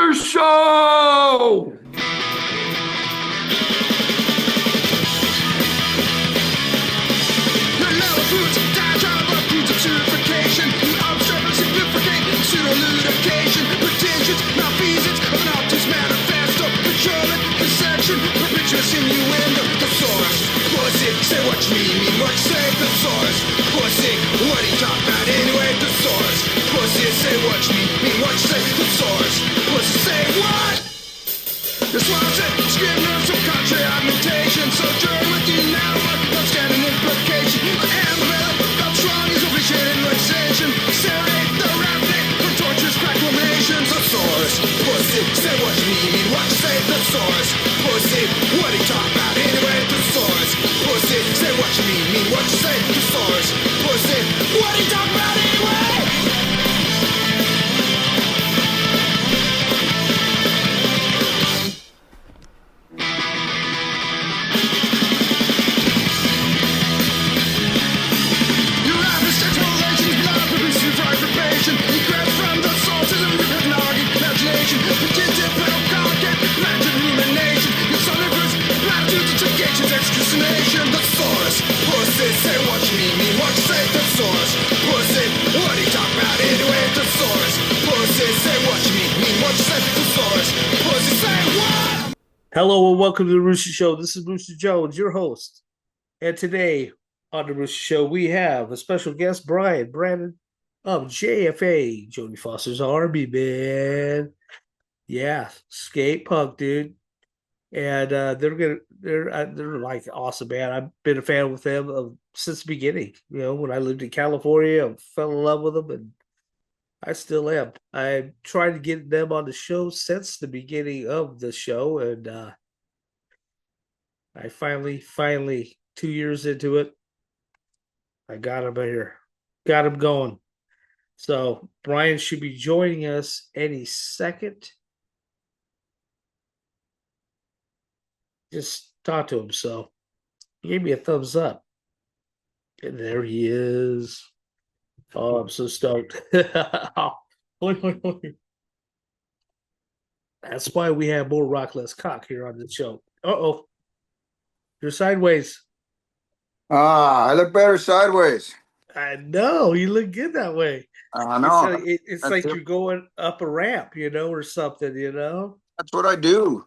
Rooster Show! Say what you mean what you say, thesaurus. Pussy, what are you talking about anyway, thesaurus. Pussy, say what you mean what you say, thesaurus. Pussy, say what? That's why I said, screaming of some country augmentation. So journey with you now, but don't stand an implication. I am well, I'm strong, is officiating legislation. Serrate the rap thing from torturous proclamations. Thesaurus, pussy, say what you mean what you say, thesaurus. Pussy, what are you talking about anyway, thesaurus. Pussy, say what you mean what you say, thesaurus. Pussy, what are you talking about anyway? Your average sexual relations blood producing fragmentation. He grabs from the sources of your hypnotic imagination. Predictive content, imagine rumination. Your sonniferous platitudes, interrogations, excrucination. Thesaurus, pussy, say what you mean what you say, thesaurus. Pussy, what are you talking about anyway, thesaurus. Pussy, say what you mean what you say, thesaurus. Pussy, say what? Hello and welcome to the Rooster Show. This is Rooster Jones, your host. And today on the Rooster Show, we have a special guest, Brian Brannon of JFA, Jodie Foster's Army, man. Yeah, skate punk, dude. And they're like awesome, man. I've been a fan with them since the beginning. You know, when I lived in California, I fell in love with them, and I still am. I tried to get them on the show since the beginning of the show, and I finally, 2 years into it, I got him here, got him going. So Brian should be joining us any second. Just talk to him. So he gave me a thumbs up, and there he is. Oh, I'm so stoked. That's why we have more rock, less cock here on the show. Uh-oh. You're sideways. I look better sideways. I know. You look good that way. I know. It's like you're going up a ramp, or something, That's what I do.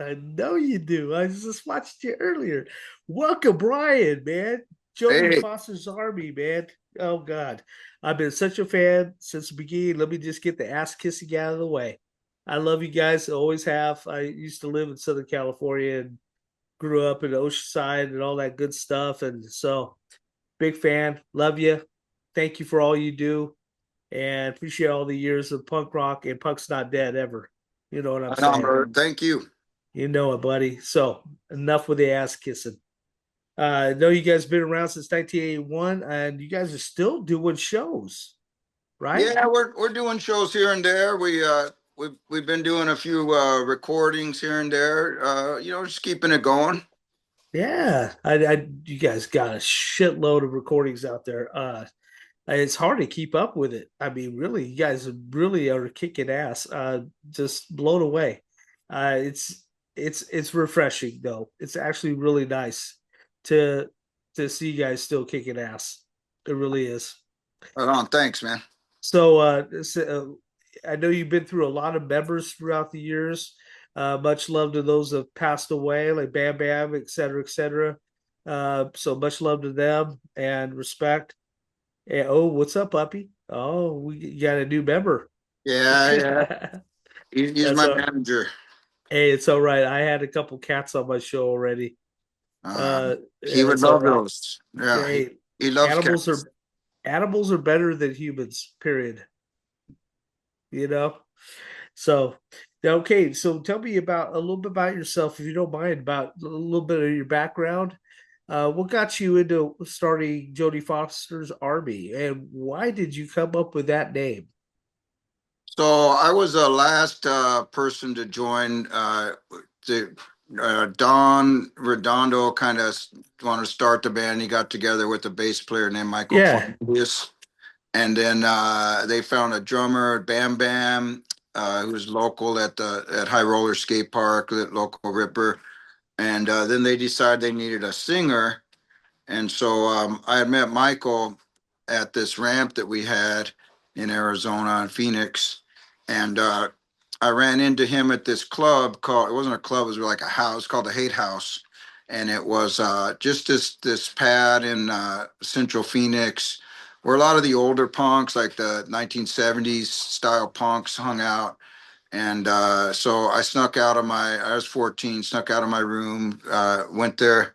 I know you do. I just watched you earlier. Welcome, Brian, man. Jodie Hey. Foster's Army, man. Oh, God. I've been such a fan since the beginning. Let me just get the ass kissing out of the way. I love you guys. I always have. I used to live in Southern California and grew up in Oceanside and all that good stuff. And so, big fan. Love you. Thank you for all you do. And appreciate all the years of punk rock, and punk's not dead ever. You know what I'm saying? Bert. Thank you. You know it, buddy. So enough with the ass kissing. I know you guys been around since 1981, and you guys are still doing shows, right? Yeah, we're doing shows here and there. We've been doing a few recordings here and there. Just keeping it going. Yeah. You guys got a shitload of recordings out there. It's hard to keep up with it. I mean, really, you guys really are kicking ass. Just blown away. It's refreshing though. It's actually really nice to see you guys still kicking ass. It really is. Thanks, man. So, I know you've been through a lot of members throughout the years. Much love to those that have passed away, like Bam Bam, et cetera, et cetera. So much love to them and respect. And, oh, what's up, puppy? Oh, we got a new member. Yeah. He's my manager. Hey, it's all right. I had a couple cats on my show already. He would love those. Yeah, hey, he loves cats. Animals are better than humans, period. So okay, so tell me about a little bit about yourself, if you don't mind, about a little bit of your background. What got you into starting Jodie Foster's Army, and why did you come up with that name? So I was the last person to join. Don Redondo kind of wanted to start the band. He got together with a bass player named Michael Fundius. And then they found a drummer, Bam Bam. who was local at High Roller Skate Park, the local Ripper. And then they decided they needed a singer. And so I had met Michael at this ramp that we had in Arizona and Phoenix. And I ran into him at this club called, it wasn't a club, it was like a house called the Hate House. And it was just this pad in Central Phoenix where a lot of the older punks, like the 1970s style punks, hung out. And so I was 14, snuck out of my room, went there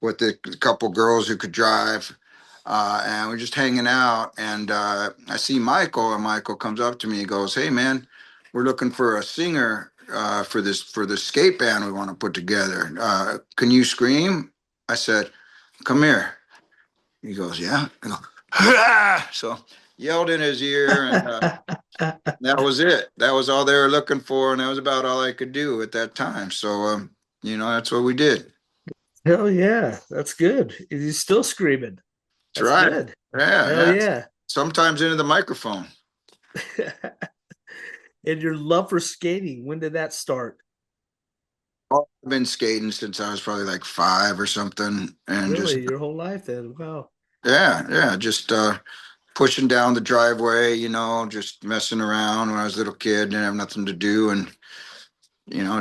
with a couple girls who could drive. And we're just hanging out. And I see Michael, and Michael comes up to me and goes, "Hey, man, we're looking for a singer for this skate band we want to put together. Can you scream?" I said, "Come here." He goes, "Yeah." I go, "Ah!" So yelled in his ear, and that was it. That was all they were looking for, and that was about all I could do at that time. So, that's what we did. Hell yeah, that's good. He's still screaming. That's That's right. good. Yeah, Hell yeah. yeah. Sometimes into the microphone. And your love for skating, when did that start? I've been skating since I was probably like 5 or something, and just Really, your whole life then? Wow. yeah, just pushing down the driveway, just messing around when I was a little kid, didn't have nothing to do, and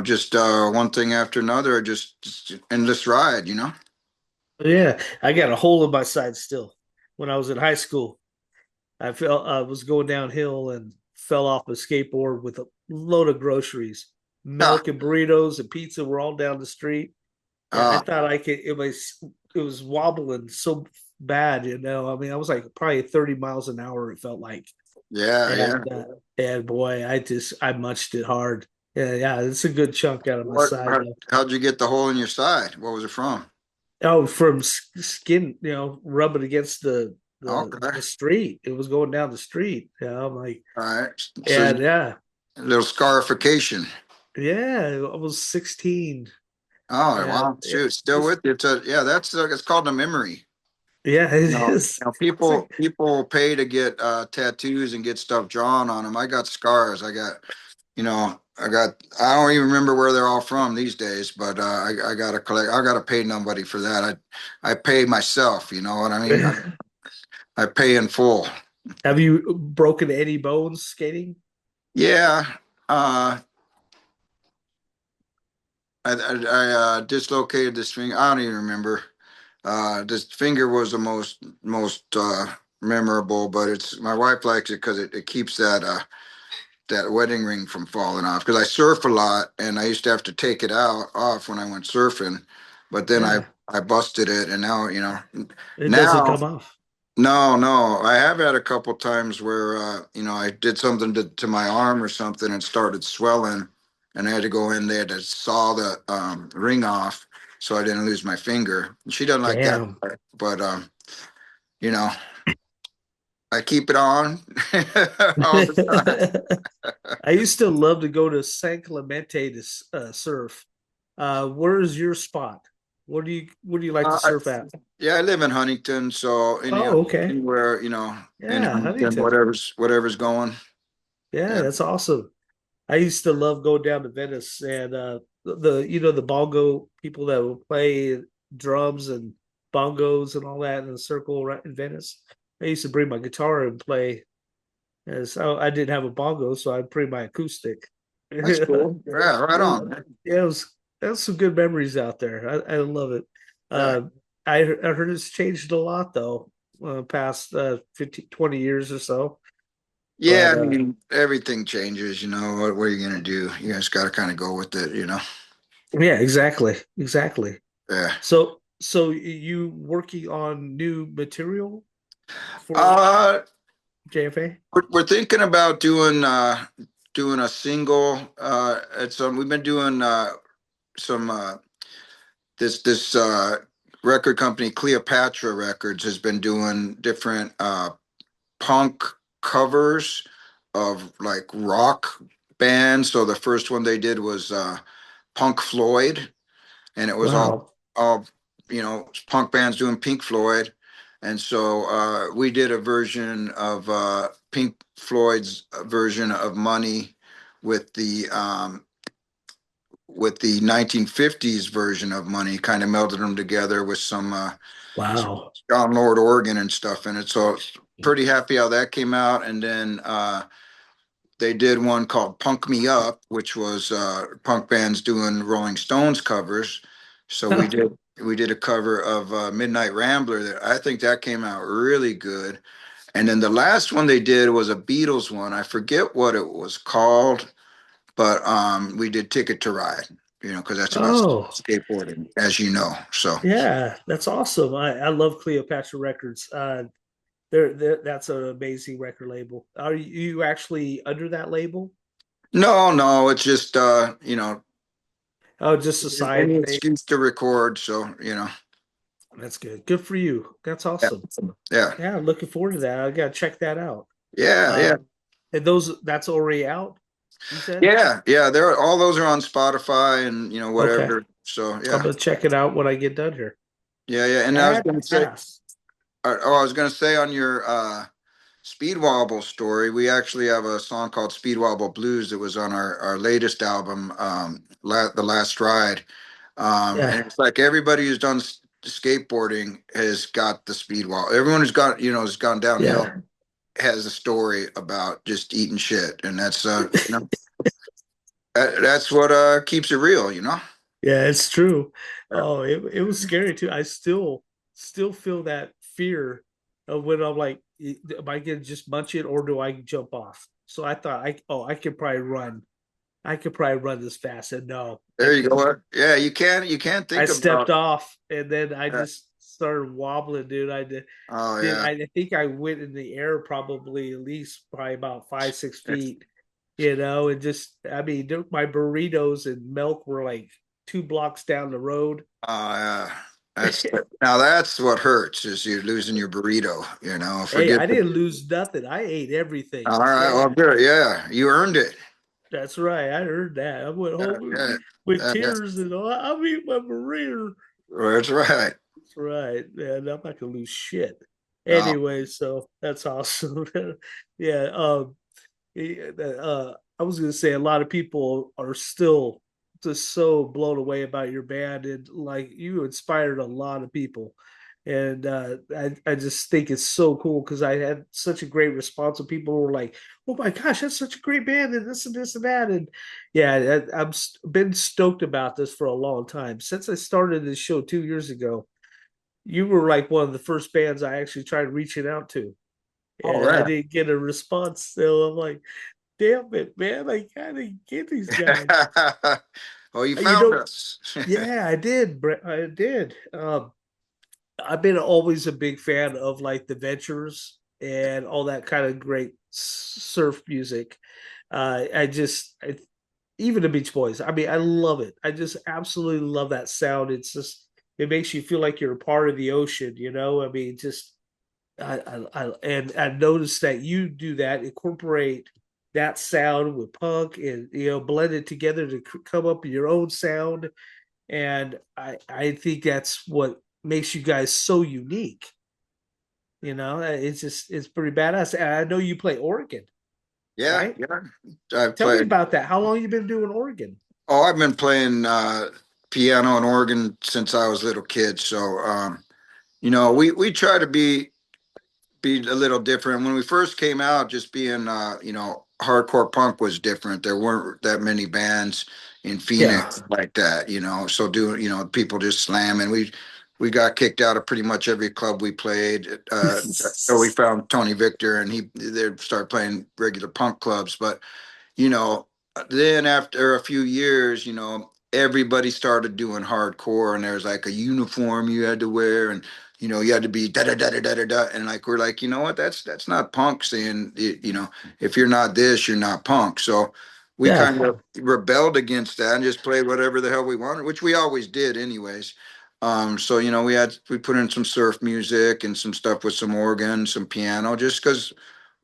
just one thing after another, just endless ride. Yeah, I got a hole in my side still. When I was in high school, I was going downhill and fell off a skateboard with a load of groceries. Ah, Milk and burritos and pizza were all down the street. Yeah, I ah, thought I could. It was wobbling so bad, I mean, I was like probably 30 miles an hour. It felt like, yeah, yeah. and boy, I munched it hard. Yeah, yeah, it's a good chunk out of my What? side though. How'd you get the hole in your side? What was it from? Oh, from skin, rubbing against Okay, the street. It was going down the street. I'm like, all right. So and yeah, a little scarification. yeah, I was 16, Oh and wow, shoot, still it's with you. It's called a memory. yeah, You it know, is. It's people like, pay to get tattoos and get stuff drawn on them. I got scars. I don't even remember where they're all from these days, but I got to collect. I got to pay nobody for that. I pay myself. You know what I mean? I pay in full. have you broken any bones skating? Yeah. Uh, I dislocated this finger. I don't even remember. This finger was the most memorable, but it's my wife likes it because it keeps that wedding ring from falling off. Because I surf a lot, and I used to have to take it out off when I went surfing, but then I Yeah, I busted it, and now it doesn't now come off. no, I have had a couple times where I did something to my arm or something and started swelling, and I had to go in there to saw the ring off so I didn't lose my finger. She doesn't like that, Damn. but you know, I keep it on all the time. I used to love to go to San Clemente to surf. Where is your spot? Where do you like to Uh, surf at? yeah, I live in Huntington, so Oh, okay. anywhere in Yeah, Huntington, Huntington. whatever's going. Yeah, Yeah. that's awesome. I used to love going down to Venice and the bongo people that will play drums and bongos and all that in a circle right in Venice. I used to bring my guitar and play. As I didn't have a bongo, so I'd bring my acoustic. That's Yeah, cool. Yeah, right on, man. it was that's some good memories out there. I love it. Yeah. Uh, I heard it's changed a lot though, past 15, 20 years or so. Yeah, But I mean, everything changes, what are you gonna do? You just gotta kind of go with it. yeah, exactly, exactly. Yeah. So you working on new material for Uh, JFA? we're thinking about doing a single. We've been doing some this record company Cleopatra Records has been doing different punk covers of like rock bands. So the first one they did was Punk Floyd, and it was Wow. all punk bands doing Pink Floyd. And so we did a version of Pink Floyd's version of Money with the um, with the 1950s version of Money, kind of melded them together with some Wow. John Lord organ and stuff in it. So pretty happy how that came out. And then they did one called Punk Me Up, which was punk bands doing Rolling Stones covers. So we did a cover of Midnight Rambler that I think that came out really good. And then the last one they did was a Beatles one. I forget what it was called, but we did Ticket to Ride, because that's about Oh, skateboarding, as you know. So yeah, that's awesome. I love Cleopatra Records. That's an amazing record label. Are you actually under that label? no, no, it's just Oh, just a side any thing. excuse to record. So That's good. Good for you. That's yeah, awesome. yeah, Yeah, looking forward to that. I gotta check that out. yeah, Uh, yeah. and that's already out, you said? Yeah, yeah, they're all those are on Spotify and Okay. whatever. So I'm yeah, gonna check it out when I get done here. yeah, yeah. And Badass. I was gonna say on your Speed Wobble story, we actually have a song called Speed Wobble Blues that was on our latest album, The Last Ride. And Yeah. it's like everybody who's done skateboarding has got the speed wobble. Everyone who's got has gone downhill Yeah. has a story about just eating shit, and that's what keeps it real. Yeah, it's true. Yeah. Oh, it was scary too. I still feel that fear of when I'm like, am I gonna just munch it or do I jump off? So I thought I could probably run. I could probably run this fast. And no, I There you couldn't. go. Yeah, you can't I think stepped about. off and then I uh, just started wobbling, dude. I oh did yeah. I think I went in the air probably at least probably about 5, 6 feet, and just I mean my burritos and milk were like 2 blocks down the road. Yeah. That's now that's what hurts is you losing your burrito. Hey, Forget I the. didn't lose nothing. I ate everything. All right. Well, Yeah, good. Yeah, you earned it. that's right. I heard that. I went Yeah, home yeah. with Yeah, tears and I'll eat my burrito. that's right. That's right. Man, I'm not gonna lose shit. Oh, Anyway, so that's awesome. Yeah. I was gonna say a lot of people are still just so blown away about your band, and like you inspired a lot of people. And I just think it's so cool because I had such a great response, and people were like, "Oh my gosh, that's such a great band!" and this and that. And yeah, I've been stoked about this for a long time since I started this show 2 years ago. You were like one of the first bands I actually tried reaching out to, all and I right. didn't get a response. So I'm like, damn it, man, I gotta get these guys. Oh, you You found know, us. yeah, I did, Brett. I did. I've been always a big fan of like the Ventures and all that kind of great surf music. Even the Beach Boys. I mean, I love it. I just absolutely love that sound. It makes you feel like you're a part of the ocean. I mean, just and I noticed that you do that, incorporate that sound with punk and blend it together to come up with your own sound. And I think that's what makes you guys so unique. It's pretty badass. And I know you play organ, Yeah, right? yeah. I Tell me played. about that. How long you been doing organ? Oh, I've been playing piano and organ since I was a little kid. So, we try to be a little different. When we first came out, just being hardcore punk was different. There weren't that many bands in Yeah. Phoenix like that. So doing, people just slamming. We got kicked out of pretty much every club we played. So we found Tony Victor, and they'd start playing regular punk clubs. But you know, then after a few years, everybody started doing hardcore, and there's like a uniform you had to wear, and you had to be da da da da da da da, and like we're like, you know what, that's not punk saying, if you're not this, you're not punk. So we Yeah. kind of rebelled against that and just played whatever the hell we wanted, which we always did, anyways. So we put in some surf music and some stuff with some organ, some piano, just because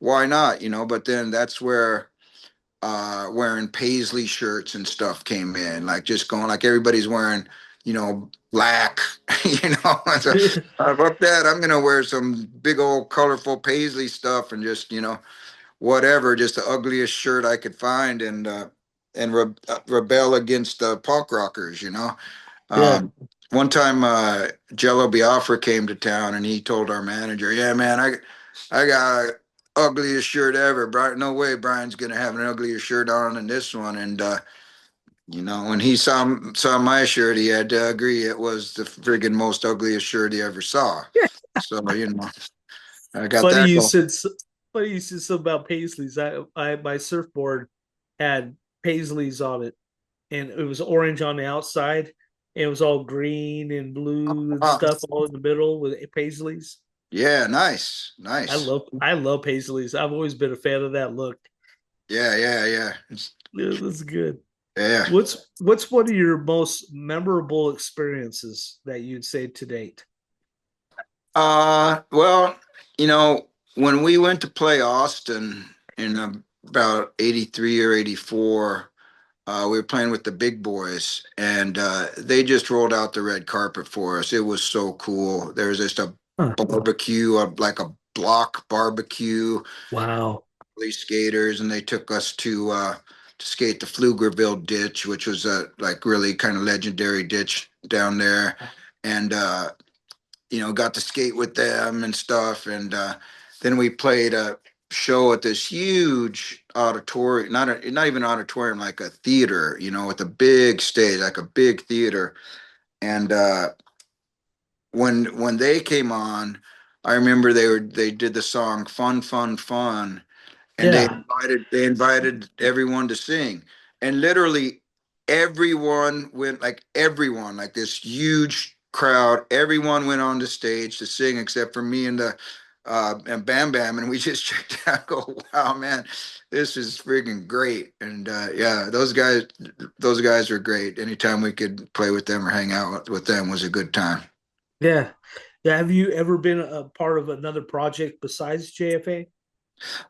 why not, But then that's where wearing paisley shirts and stuff came in, like just going like everybody's wearing, black, so fuck that, I'm gonna wear some big old colorful paisley stuff and just, whatever, just the ugliest shirt I could find, and rebel against the punk rockers, you know. Yeah. One time, Jello Biafra came to town, and he told our manager, "Yeah, man, I got ugliest shirt ever. Brian, no way, Brian's gonna have an uglier shirt on than this one." And you know, when he saw my shirt, he had to agree it was the friggin' most ugliest shirt he ever saw. So you know, I got Funny that you going. said funny you said something about paisleys. I my surfboard had paisleys on it, and it was orange on the outside, and it was all green and blue and Uh, stuff all in the middle with paisleys. yeah, nice, nice. I love paisleys. I've always been a fan of that look. Yeah, yeah, yeah. Yeah, that's good. Yeah. What's one of your most memorable experiences that you'd say to date? Well, you know, when we went to play Austin in about 83 or 84, we were playing with the big boys, and they just rolled out the red carpet for us. It was so cool. There was just a Huh. barbecue, like a block barbecue, Wow. these skaters, and they took us to skate the Pflugerville ditch, which was a like really kind of legendary ditch down there. And you know, got to skate with them and stuff. And then we played a show at this huge auditorium, not even auditorium, like a theater, you know, with a big stage, like a big theater. And when they came on, I remember they did the song "Fun, Fun, Fun," and Yeah. they invited everyone to sing, and literally everyone, like this huge crowd, everyone went on the stage to sing except for me and Bam Bam, and we just checked out, go, wow, man, this is freaking great. And yeah, those guys are great. Anytime we could play with them or hang out with them was a good time. Yeah. Yeah. Have you ever been a part of another project besides JFA?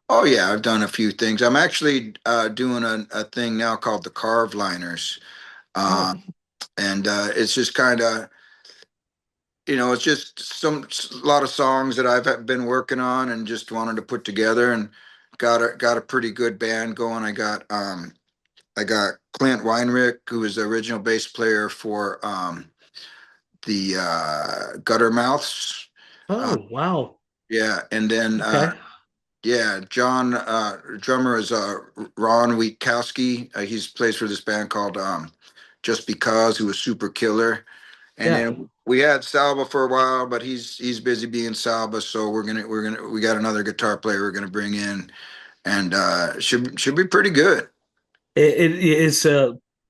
Oh yeah, I've done a few things. I'm actually doing a thing now called the Carve Liners. Oh, Uh, and it's just kind of, you know, it's just a lot of songs that I've been working on and just wanted to put together, and got a pretty good band going. I got Clint Weinrich, who was the original bass player for the Gutter Mouths. Uh, oh, wow. yeah, and then Okay. yeah, John, drummer is Ron Wietkowski. He's plays for this band called Just Because, who was super killer. And Yeah. then we had Salva for a while, but he's busy being Salva, so we got another guitar player we're gonna bring in, and should be pretty good. It's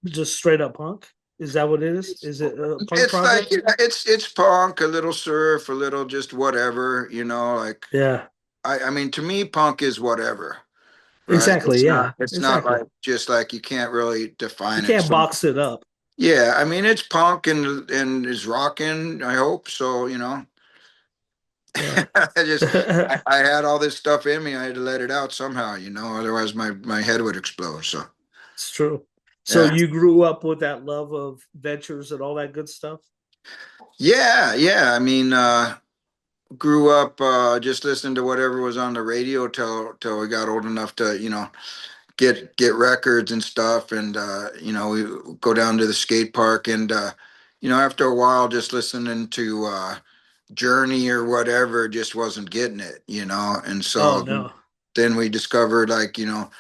just straight up punk. Is that what it is? Is it a punk It's like, project? yeah, it's punk, a little surf, a little just whatever, you know. Like Yeah. I mean, to me, punk is whatever, right? Exactly. Yeah. It's not Exactly. like just like you can't really You define it. can't So box it up. yeah, I mean, it's punk and is rocking. I hope so. You know, Yeah. I just I had all this stuff in me. I had to let it out somehow. You know, otherwise my head would explode. So It's true. So yeah, you grew up with that love of ventures and all that good stuff? yeah, yeah. I mean, grew up just listening to whatever was on the radio till we got old enough to, you know, get records and stuff, and you know, we go down to the skate park, and you know, after a while, just listening to Journey or whatever just wasn't getting it, you know, and Oh so no. then we discovered, like, you know,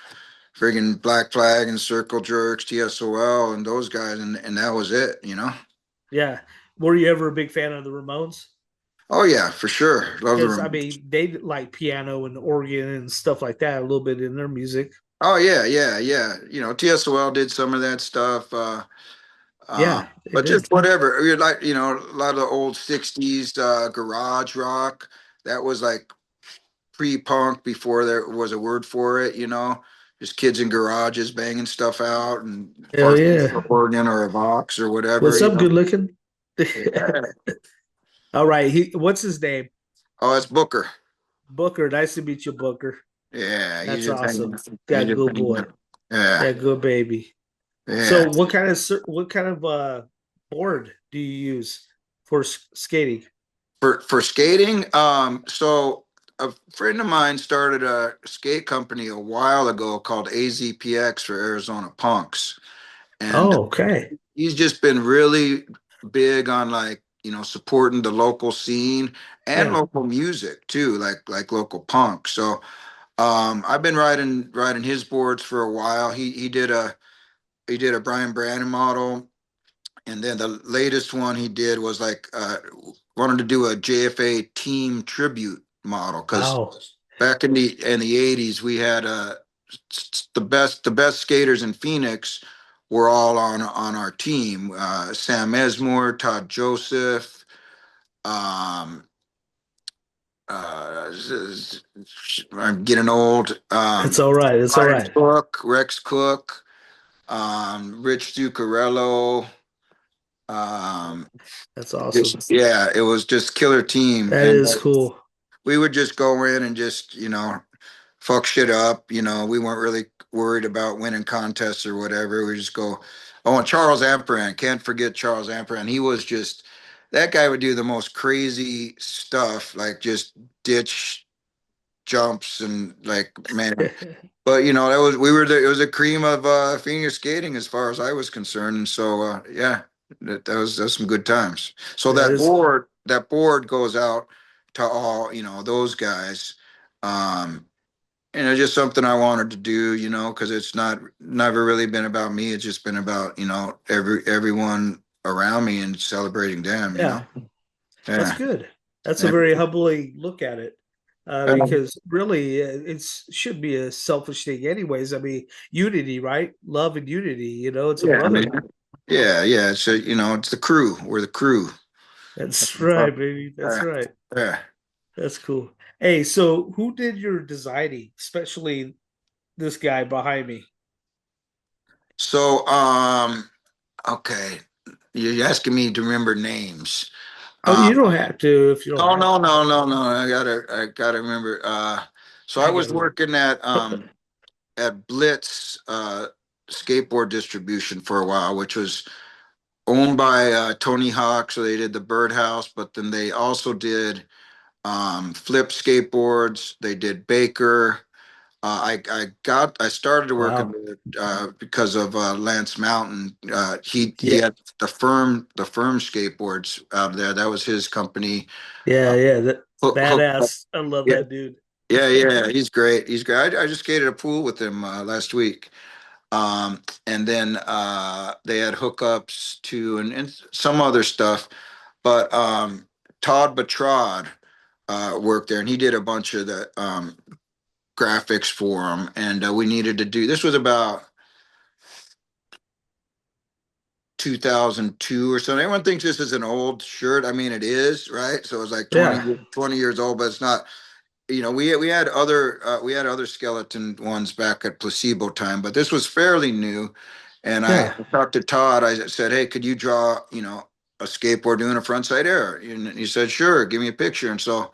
friggin' Black Flag and Circle Jerks, TSOL, and those guys, and that was it, you know. Yeah. Were you ever a big fan of the Ramones? Oh yeah, for sure, love the Because I room. mean, they like piano and organ and stuff like that a little bit in their music. Oh yeah, yeah, yeah. You know, TSOL did some of that stuff. Yeah, they But did. just whatever. You're like, you know, a lot of the old 60s garage rock. That was like pre-punk before there was a word for it, you know. Just kids in garages banging stuff out and Hell parking yeah. an organ or a Vox or whatever, What's you up, know. good looking? Yeah. All right. What's his name? Oh, it's Booker. Booker. Nice to meet you, Booker. Yeah, he's That's just hanging. awesome. He's Got a just good hanging. boy. Yeah, Yeah, good baby. yeah. So, what kind of board do you use for skating? For skating, so a friend of mine started a skate company a while ago called AZPX for Arizona Punks, and Oh, okay. he's just been really big on like supporting the local scene and Yeah. local music too, like local punk. So I've been riding his boards for a while. He did a Brian Brannon model, and then the latest one he did was like wanted to do a JFA team tribute model because Wow. back in the 80s we had the best skaters in Phoenix were all on our team. Sam Esmore, Todd Joseph, um, uh, I'm getting old. It's all right. It's all Ryan right. Cook, Rex Cook, Rich Zuccarello. Um, That's awesome. yeah, it was just killer team, That and is cool. we would just go in and just fuck shit up. We weren't really worried about winning contests or whatever. We just go. Oh, and Charles Amperan, can't forget Charles Amperan. He was just that guy would do the most crazy stuff, like just ditch jumps and like man. But that was we were the it was a cream of Phoenix skating as far as I was concerned, and so yeah, that was some good times. So That is that board goes out to all those guys, um, and it's just something I wanted to do, because it's not never really been about me. It's just been about everyone around me and celebrating them. yeah. That's Yeah. good. That's a Yeah. very humbling look at it, Um, because really, it's should be a selfish thing, anyways. I mean, unity, right? Love and unity. It's a yeah, brotherhood. man. Yeah, yeah. So it's the crew. We're the crew. That's right, baby. That's Yeah. right. Yeah. That's cool. Hey, so who did your designing, especially this guy behind me? So, okay, you're asking me to remember names. Oh, you Um, don't have to if you don't no, have no, to. no, no, no. I gotta remember. So I I was got you. working at Blitz skateboard distribution for a while, which was owned by Tony Hawk. So they did the Birdhouse, but then they also did Flip skateboards. They did Baker. I started to work in Wow. because of Lance Mountain. He Yeah, had the firm skateboards out there. That was his company. yeah, Uh, yeah. That hook, badass. I love yeah, that dude. yeah, yeah. He's great. He's great. I just skated a pool with him last week. And then they had hookups too, and some other stuff. But Todd Batrod worked there, and he did a bunch of the graphics for him, and we needed to do. This was about 2002 or something. Everyone thinks this is an old shirt. I mean, it is, right? So it's like Yeah, 20 years old, but it's not. We had other skeleton ones back at placebo time, but this was fairly new. And I yeah. talked to Todd. I said, "Hey, could you draw, a skateboard doing a frontside air?" And he said, "Sure, give me a picture." And so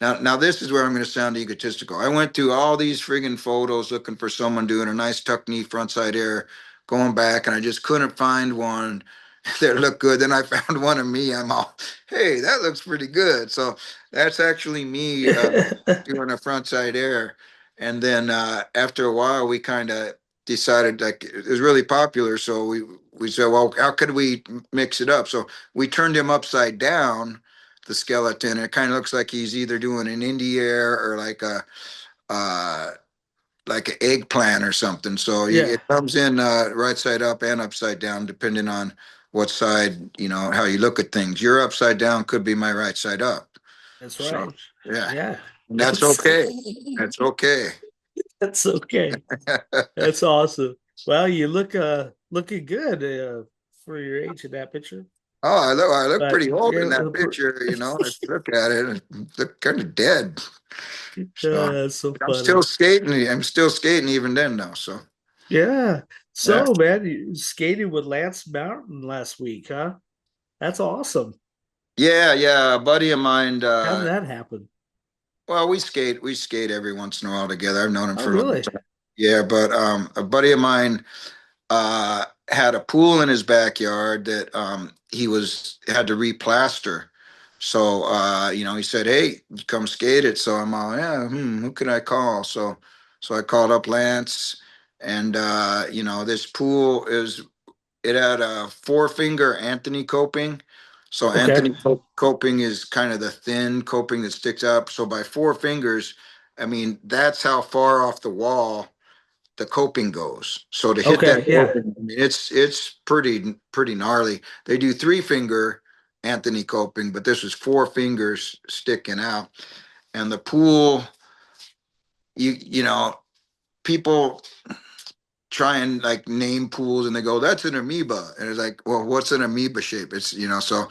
now this is where I'm going to sound egotistical. I went through all these friggin' photos looking for someone doing a nice tuck knee frontside air, going back, and I just couldn't find one that looked good. Then I found one of me. I'm all, hey, that looks pretty good. So that's actually me doing a frontside air. And then after a while, we kind of decided like it was really popular. So we said, well, how could we mix it up? So we turned him upside down, the skeleton. It kind of looks like he's either doing an indie air or uh, like an eggplant or something. So Yeah, it comes in right side up and upside down, depending on what side, how you look at things. Your upside down could be my right side up. that's So right. yeah, Yeah. and that's That's okay. That's okay. that's okay. That's awesome. Well, you looking good for your age in that picture. Oh, I look But pretty old yeah, in that picture, If you look at it, I look kind of dead. So that's so I'm still funny. skating. I'm still skating even then though. So Yeah. yeah. So, man, you skated with Lance Mountain last week, huh? That's awesome. Yeah, yeah. A buddy of mine, How did that happen? well, we skate every once in a while together. I've known him Oh, for a long really? time. Yeah, but a buddy of mine had a pool in his backyard that he was had to replaster. So, he said, "Hey, come skate it." So I'm all, yeah, who could I call? So I called up Lance, and this pool it had a four finger Anthony coping. So Okay. Coping is kind of the thin coping that sticks up. So by four fingers, I mean that's how far off the wall the coping goes. So to hit that Okay. Yeah. coping, I mean, it's pretty gnarly. They do three finger Anthony coping, but this was four fingers sticking out. And the pool, people try and like name pools and they go, that's an amoeba. And it's like, well, what's an amoeba shape? It's, so,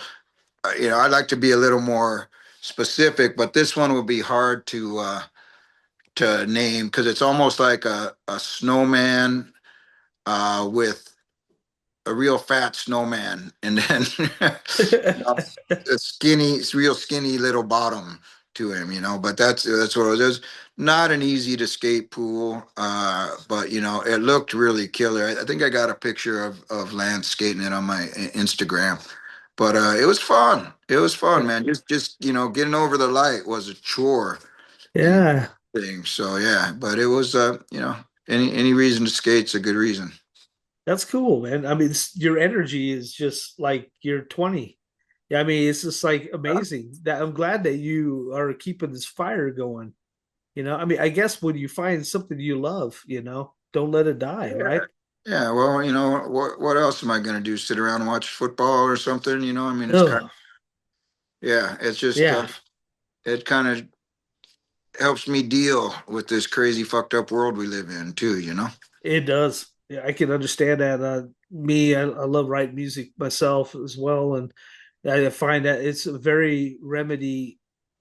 I like to be a little more specific, but this one would be hard to name because it's almost like a snowman with a real fat snowman and then a skinny, real skinny little bottom to him, but that's what it was. It was not an easy to skate pool, but it looked really killer. I think I got a picture of Lance skating it on my Instagram. But it was fun. It was fun, man. Just getting over the light was a chore and Yeah. thing. So yeah, but it was any reason to skate's a good reason. That's cool, man. I mean, your energy is just like you're 20. Yeah, I mean, it's just like amazing. That I'm glad that you are keeping this fire going. I mean, I guess when you find something you love, don't let it die, Yeah. right? Yeah, well, what else am I going to do? Sit around and watch football or something? I mean, it's kind Oh, of, yeah, it's just yeah, it kind of helps me deal with this crazy fucked up world we live in too, it does. Yeah, I can understand that. I love writing music myself as well, and I find that it's a very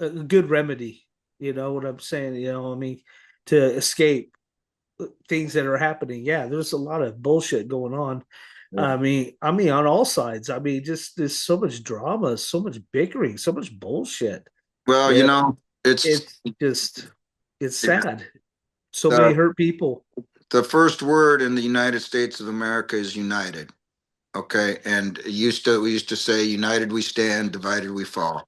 a good remedy. You know what I'm saying? I mean, to escape things that are happening. Yeah, there's a lot of bullshit going on. Yeah. I mean, on all sides. I mean, just there's so much drama, so much bickering, so much bullshit. Well, Yeah, it's it's just it's it's sad. So many the hurt people. the first word in the United States of America is united. Okay, and we used to say, "United we stand, divided we fall."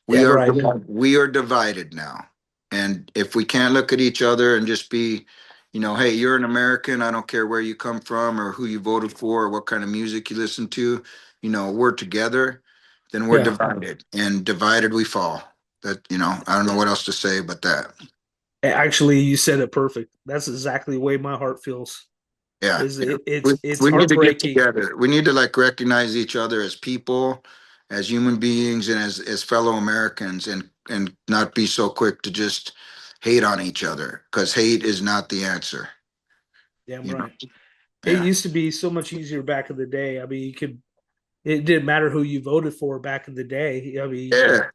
Damn right. We are divided now, and if we can't look at each other and just be, hey, you're an American. I don't care where you come from or who you voted for or what kind of music you listen to. We're together. Then we're Yeah. divided, and divided we fall. That I don't know what else to say but that. Actually, you said it perfect. That's exactly the way my heart feels. Yeah, Is yeah. it, We, it's we need to get heartbreaking. together. We need to like recognize each other as people, as human beings, and as fellow Americans, and not be so quick to just hate on each other because hate is not the answer. Damn You know? right. It Yeah. used to be so much easier back in the day. I mean, you could it didn't matter who you voted for back in the day. I mean, you could Yeah.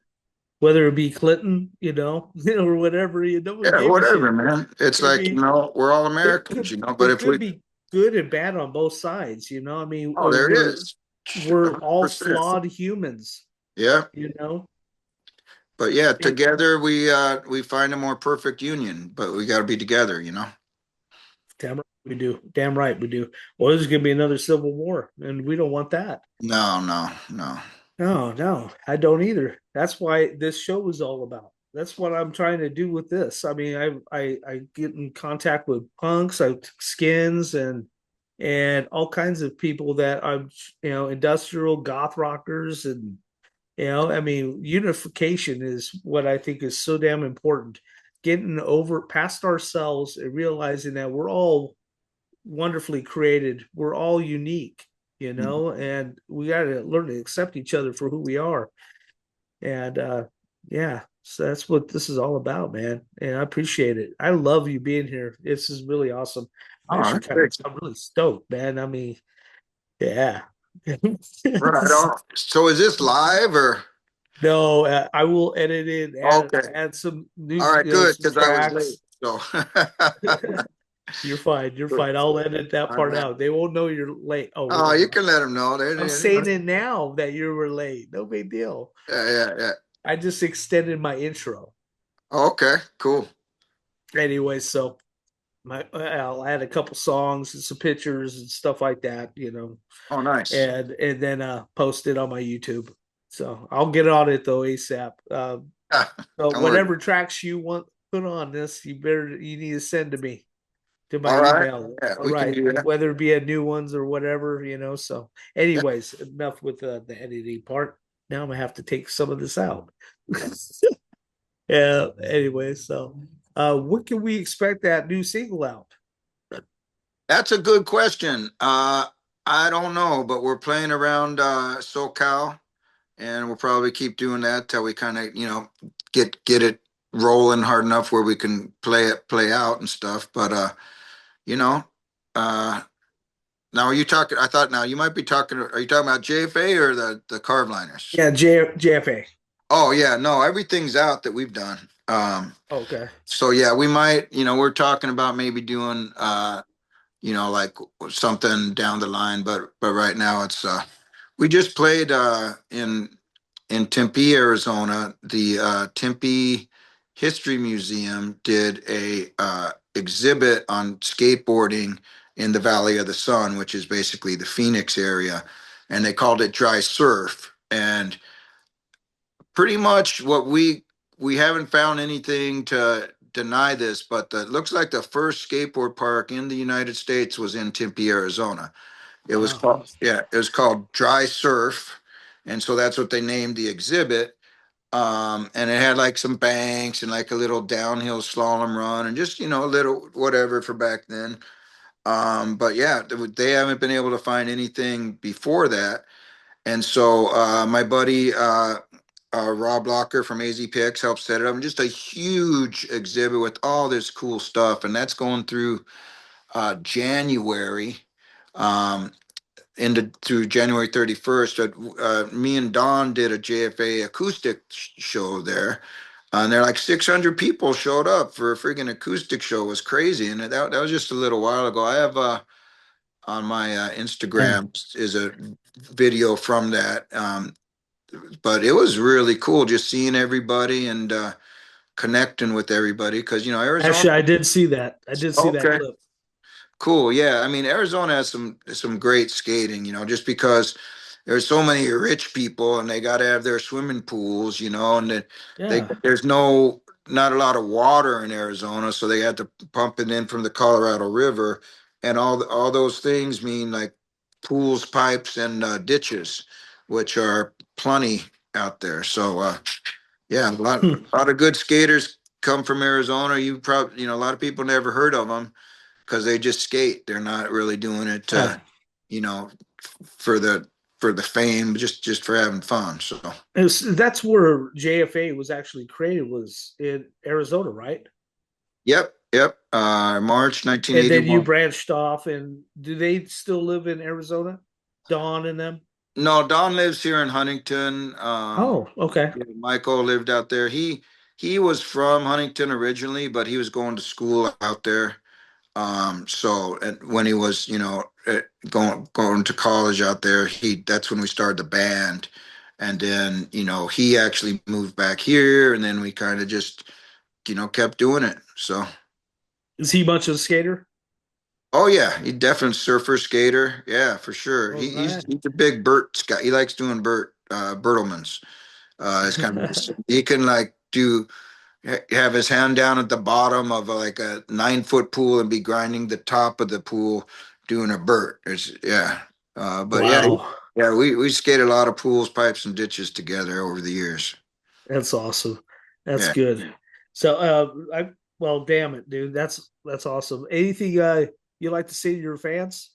whether it be Clinton, or whatever, no one Yeah. gave a Whatever, shit. man. It's I like, mean, we're all Americans, but it if we, could be good and bad on both sides. I mean, oh, there is. we're all 100%. flawed humans. Yeah. You know, But yeah, it, together we find a more perfect union, but we got to be together. damn right we do. Damn right we do. Well, there's gonna be another civil war, and we don't want that. No, no, no. No, no, I don't either. That's why this show is all about. That's what I'm trying to do with this. I mean, I get in contact with punks, skins, and all kinds of people that I'm, industrial goth rockers, and I mean, unification is what I think is so damn important. Getting over past ourselves and realizing that we're all wonderfully created. We're all unique, and we got to learn to accept each other for who we are. And yeah, so that's what this is all about, man. And I appreciate it. I love you being here. This is really awesome. Oh, that's great. I'm really stoked, man. I mean, yeah. Right on. So is this live or? No, I will edit it, Okay. add some new, All right, good, some because I was late. tracks. So. You're fine. You're fine. I'll edit that All part right. out. They won't know you're late. Oh, Oh, you whatever. can let them know. I'm saying it now that you were late. No big deal. Yeah, yeah, yeah. I just extended my intro. Okay, cool. Anyway, so I'll add a couple songs and some pictures and stuff like that, Oh, nice. and then post it on my YouTube. So I'll get on it though ASAP. So Don't worry. whatever tracks you want put on this, you need to send to me to my All right. email. Yeah, All we can right, do that. whether it be a new ones or whatever, So, Yeah. anyways, enough with the editing part. Now I'm gonna have to take some of this out. Yeah. Anyway, so when can we expect that new single out? That's a good question. I don't know, but we're playing around SoCal, and we'll probably keep doing that till we kind of, get it rolling hard enough where we can play out and stuff. But you know, uh, now are you talking? I thought now you might be talking. Are you talking about JFA or the Carve Liners? Yeah, JFA. Oh yeah, no, everything's out that we've done. Okay. So yeah, we might, we're talking about maybe doing like something down the line, but right now it's we just played in Tempe, Arizona. The Tempe History Museum did a exhibit on skateboarding in the Valley of the Sun, which is basically the Phoenix area, and they called it dry surf. And pretty much we haven't found anything to deny this, but it looks like the first skateboard park in the United States was in Tempe, Arizona. It was Wow. called, yeah, it was called Dry Surf, and so that's what they named the exhibit. And it had like some banks and like a little downhill slalom run and just a little whatever for back then. But yeah, they haven't been able to find anything before that. And so my buddy Rob Locker from AZPX helped set it up. And just a huge exhibit with all this cool stuff, and that's going through January. Um, into through January 31st. Me and Don did a JFA acoustic show there. And there like 600 people showed up for a freaking acoustic show. It was crazy. And that was just a little while ago. I have on my Yeah. Instagram is a video from that. But it was really cool just seeing everybody and connecting with everybody because, Arizona. Actually, I did see that. I did see that Okay. clip. Cool. Yeah. I mean, Arizona has some great skating, just because there's so many rich people and they got to have their swimming pools, and Yeah. there's not a lot of water in Arizona, so they had to pump it in from the Colorado River, and all those things mean like pools, pipes, and ditches, which are plenty out there. So yeah, a lot of good skaters come from Arizona. You probably, a lot of people never heard of them because they just skate. They're not really doing it Yeah. you know, for the fame, just for having fun. So, That's where JFA was actually created, was in Arizona, right? yep, yep. March And then you 1981. branched off, and do they still live in Arizona? Dawn and them? No, Don lives here in Huntington. Oh, okay. Yeah, Michael lived out there. He was from Huntington originally, but he was going to school out there. So and when he was, going to college out there, that's when we started the band. And then, he actually moved back here and then we kind of just, kept doing it. So, Is he much of a skater? oh yeah, he definitely surfer skater. Yeah, for sure. All He's a big Bert guy. He likes doing Bertelmans. It's kind of, right. he can like have his hand down at the bottom of like a 9 foot pool and be grinding the top of the pool doing a Bert. It's yeah. But yeah, Wow. yeah, we skated a lot of pools, pipes, and ditches together over the years. That's awesome. That's Yeah. good. So I well, damn it, dude. That's awesome. Anything you like to say to your fans?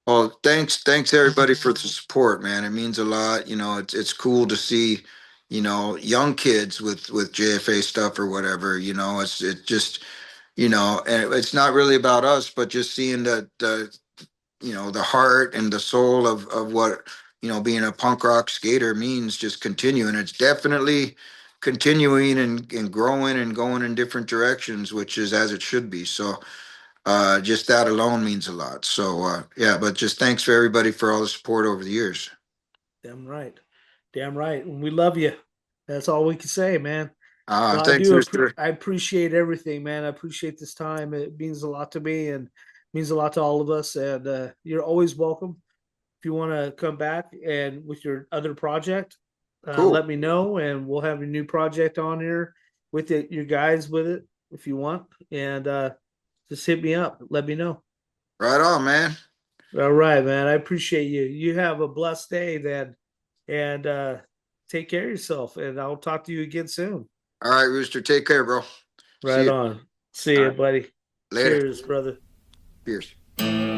Well, thanks everybody for the support, man. It means a lot. It's cool to see, young kids with JFA stuff or whatever. It's just, and it's not really about us, but just seeing the heart and the soul of what being a punk rock skater means, just continuing. It's definitely continuing and growing and going in different directions, which is as it should be. So just that alone means a lot. So yeah, but just thanks for everybody for all the support over the years. Damn right. Damn right. And we love you. That's all we can say, man. Well, I Thanks, do. Mister. I appreciate everything, man. I appreciate this time. It means a lot to me and means a lot to all of us. And you're always welcome. if you want to come back and with your other project, Cool. let me know, and we'll have a new project on here with it, your guys with it if you want, and just hit me up. Let me know. Right on, man. All right, man. I appreciate you. You have a blessed day then, and take care of yourself. And I'll talk to you again soon. All right, Rooster. Take care, bro. See Right you. on. See All you, right. buddy. Later. Cheers, brother. Cheers.